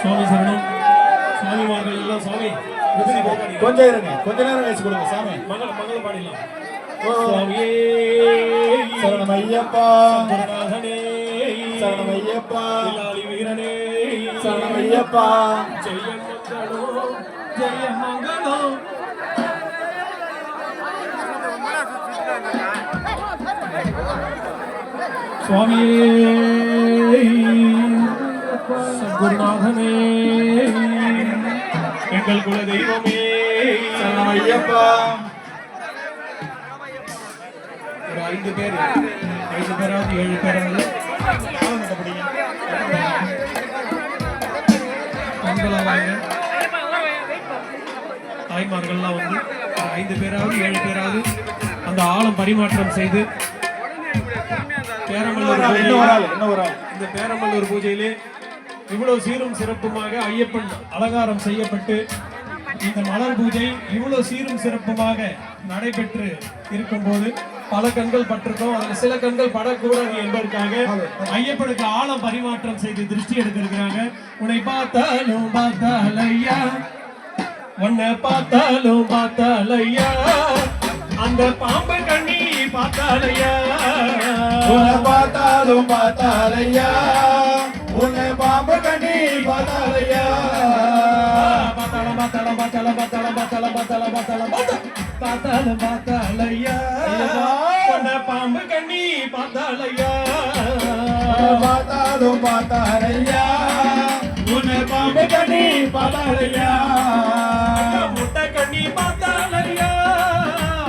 சுவாமி சரணம். சுவாமிமார்கள் எல்லாம் சுவாமி கொஞ்சம் இருங்க, கொஞ்ச நேரம் கழிச்சு கொடுங்க சாமி. மங்களம் பாடிடலாம். சுவாமியே சரணம் ஐயப்பா, குருநாதனே சரணம் ஐயப்பா, வில்லாளி வீரனே சரணம் ஐயப்பா. ஜெய மங்களம் ஜெய மங்களம். சுவாமியே குருநாதனே எங்கள் குல தெய்வமே சரணம் ஐயப்பா. ஒரு 5 பேராவது 7 பேராவது பெண்களாக தாய்மார்கள்லாம் வந்து 5 பேராவது 7 பேராவது அந்த ஆழம் பரிமாற்றம் செய்து இந்த பேரமல்லூர் பூஜையிலே இவ்வளவு சீரும் சிறப்புமாக ஐயப்பன் அலங்காரம் செய்யப்பட்டு இந்த மலர் பூஜை இவ்வளவு சீரும் சிறப்புமாக நடைபெற்று இருக்கும்போது பல கண்கள் பட்டிருக்கோம். அதில் சில கண்கள் படக்கூடாது என்பதற்காக ஐயப்பனுக்கு ஆழம் பரிமாற்றம் செய்து திருஷ்டி எடுத்திருக்கிறாங்க. உன்னை பார்த்தாலும் பார்த்தாலையா, உன்னை பார்த்தாலும் பார்த்தாலையா, அந்த பாம்பு கண்ணி பார்த்தாலையா, உன்னை பார்த்தாலும் பார்த்தாலையா, உன்னை பாம்பு கண்ணி பார்த்தாலையா, பார்த்தாலும் பார்த்தாலும் பார்த்தாலும் பார்த்தாலும் பார்த்தாலும் பார்த்தாலும் பார்த்தாலும் பார்த்தாலும் பார்த்தாலையா, உன்னை பாம்பு கண்ணி பார்த்தாலையா, பார்த்தாலும் பார்த்தாலையா, உன்னை பாம்பு கண்ணி பார்த்தாலையா, முட்டை கண்ணி பார்த்தாலையா,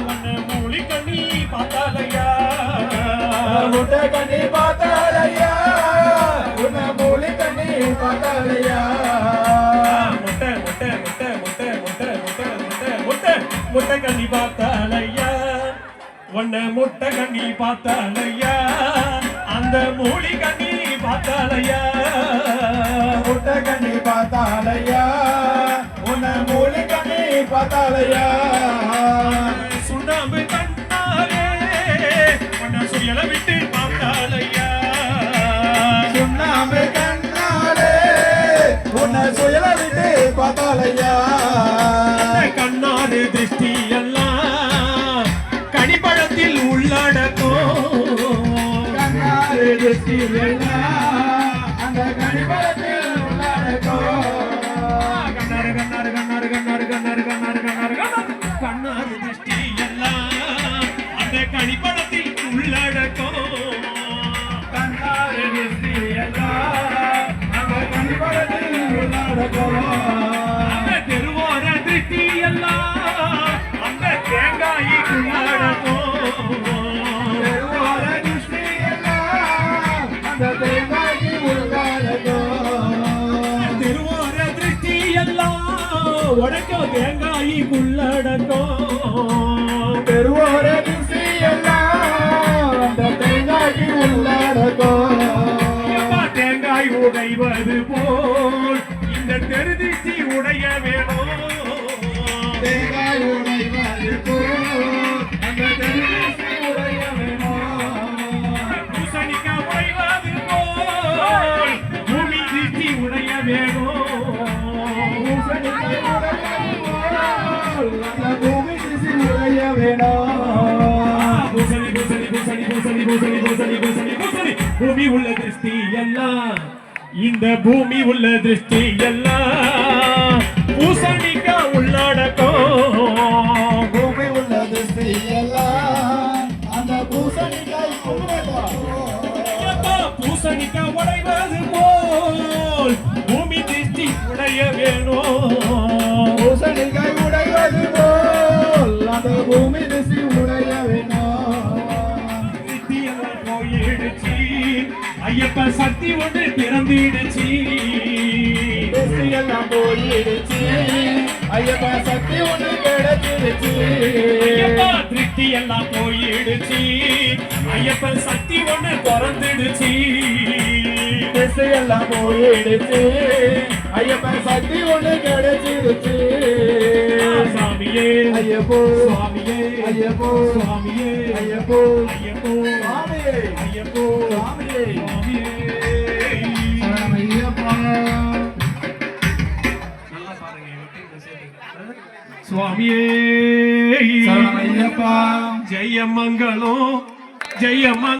உன்னை மூலி கண்ணி பார்த்தாலையா, முட்டை கண்ணி பார்த்தாலையா, உன்னை மூலி கண்ணி பார்த்தாலையா, முட்டை முட்டை முட்டை முட்டை முட்டை முட்டை முட்டை முட்டை முட்டை கண்ணி பார்த்தாலையா, உன்னை முட்டை கண்ணி பார்த்தாலையா, அந்த மூலி கண்ணி பார்த்தாலையா, முட்டை கண்ணி பார்த்தாலையா, உன்னை மூலி கண்ணி பார்த்தாலையா, சுண்ணாம்பு கண்ணாலே உன்னை சுயல விட்டு பார்த்தாலையா, சுண்ணாம்பு கண்ணாலே உன்னை சுயல விட்டு பார்த்தாலையா, கண்ணாறு திருஷ்டி எல்லாம் கனிப்பழத்தில் உள்ளடக்கும், கண்ணாறு திருஷ்டி எல்லாம் அந்த கனிப்பழத்தில் உள்ளடக்கும், கண்ணாறு கண்ணாறு கண்ணாறு கண்ணாறு கண்ணாறு கண்ணாறு கண்ணாறு கண்ணாறு திருஷ்டி எல்லாம் அந்த கனிப்பழத்தில் உள்ளடக்கும், கண்ணாறு திருஷ்டி எல்லாம் அந்த கனிப்பழத்தில் உள்ளடக்கும், தெருவோர திருஷ்டி எல்லாம் அந்த தேங்காய்க்கு உள்ளடக்கும், தெருவோர திருஷ்டி எல்லாம் அந்த தேங்காய்க்கு உள்ளடக்கும், திருவோர திருஷ்டி எல்லாம் உடைக்கும் தேங்காய்க்கு உள்ளடக்கும், தெருவோர திருஷ்டி எல்லாம் அந்த தேங்காய்க்கு உள்ளடக்கும், தேங்காய் உடைவது போல் இந்த தெருதிச்சி உடைய வேணும், தேங்காய் உடைவது போல் அந்த திருஷ்டி உடைய வேணும், பூசணிக்காய் உடைவது போல் பூமி திருஷ்டி உடைய வேணும், பூசணிக்காய் உடைவது போல் அந்த பூமி திருஷ்டி உடைய வேணும், பூசணி பூசணி பூசணி பூசணி பூசணி பூசணி பூசணி பூசணி பூமி உள்ள திருஷ்டி எல்லாம் இந்த பூமி உள்ள திருஷ்டி எல்லாம் பூசணிக்கா உள்ளடக்கம், பூமி உள்ள திருஷ்டி எல்லாம் அந்த பூசணிக்காய் உள்ளடக்கும், பூசணிக்கா உடைவது போல் பூமி திருஷ்டி உடைய வேணும், பூசணிக்காய் உடைவது போல் அந்த பூமி திருஷ்டி உடைய வேணும், திருஷ்டி எல்லாம் போயிடுச்சு ஐயப்ப சக்தி ஒன்று பிறந்திடுச்சு, திருஷ்டி எல்லாம் போயிடுச்சு ஐயப்பா சக்தி ஒன்று கிடைச்சிடுச்சு, ஐயப்பா திருஷ்டி எல்லாம் போயிடுச்சு ஐயப்ப சக்தி ஒன்று பிறந்துடுச்சு, திசை எல்லாம் போயிடுச்சு ஐயப்பன் சக்தி ஒண்ணு கிடைச்சிருச்சு சாமியே ஐயப்போ சுவாமியே ஐயப்போ சுவாமியே ஐயப்போ ஐயப்போ சாமியே ஐயப்போ சாமியே சுவாமியே ஐயப்பா நல்லா பாருங்க என்கிட்ட சேர்த்து. சுவாமியே ஐயப்பா ஜெயமங்கலம் ஜெயமங்கலம்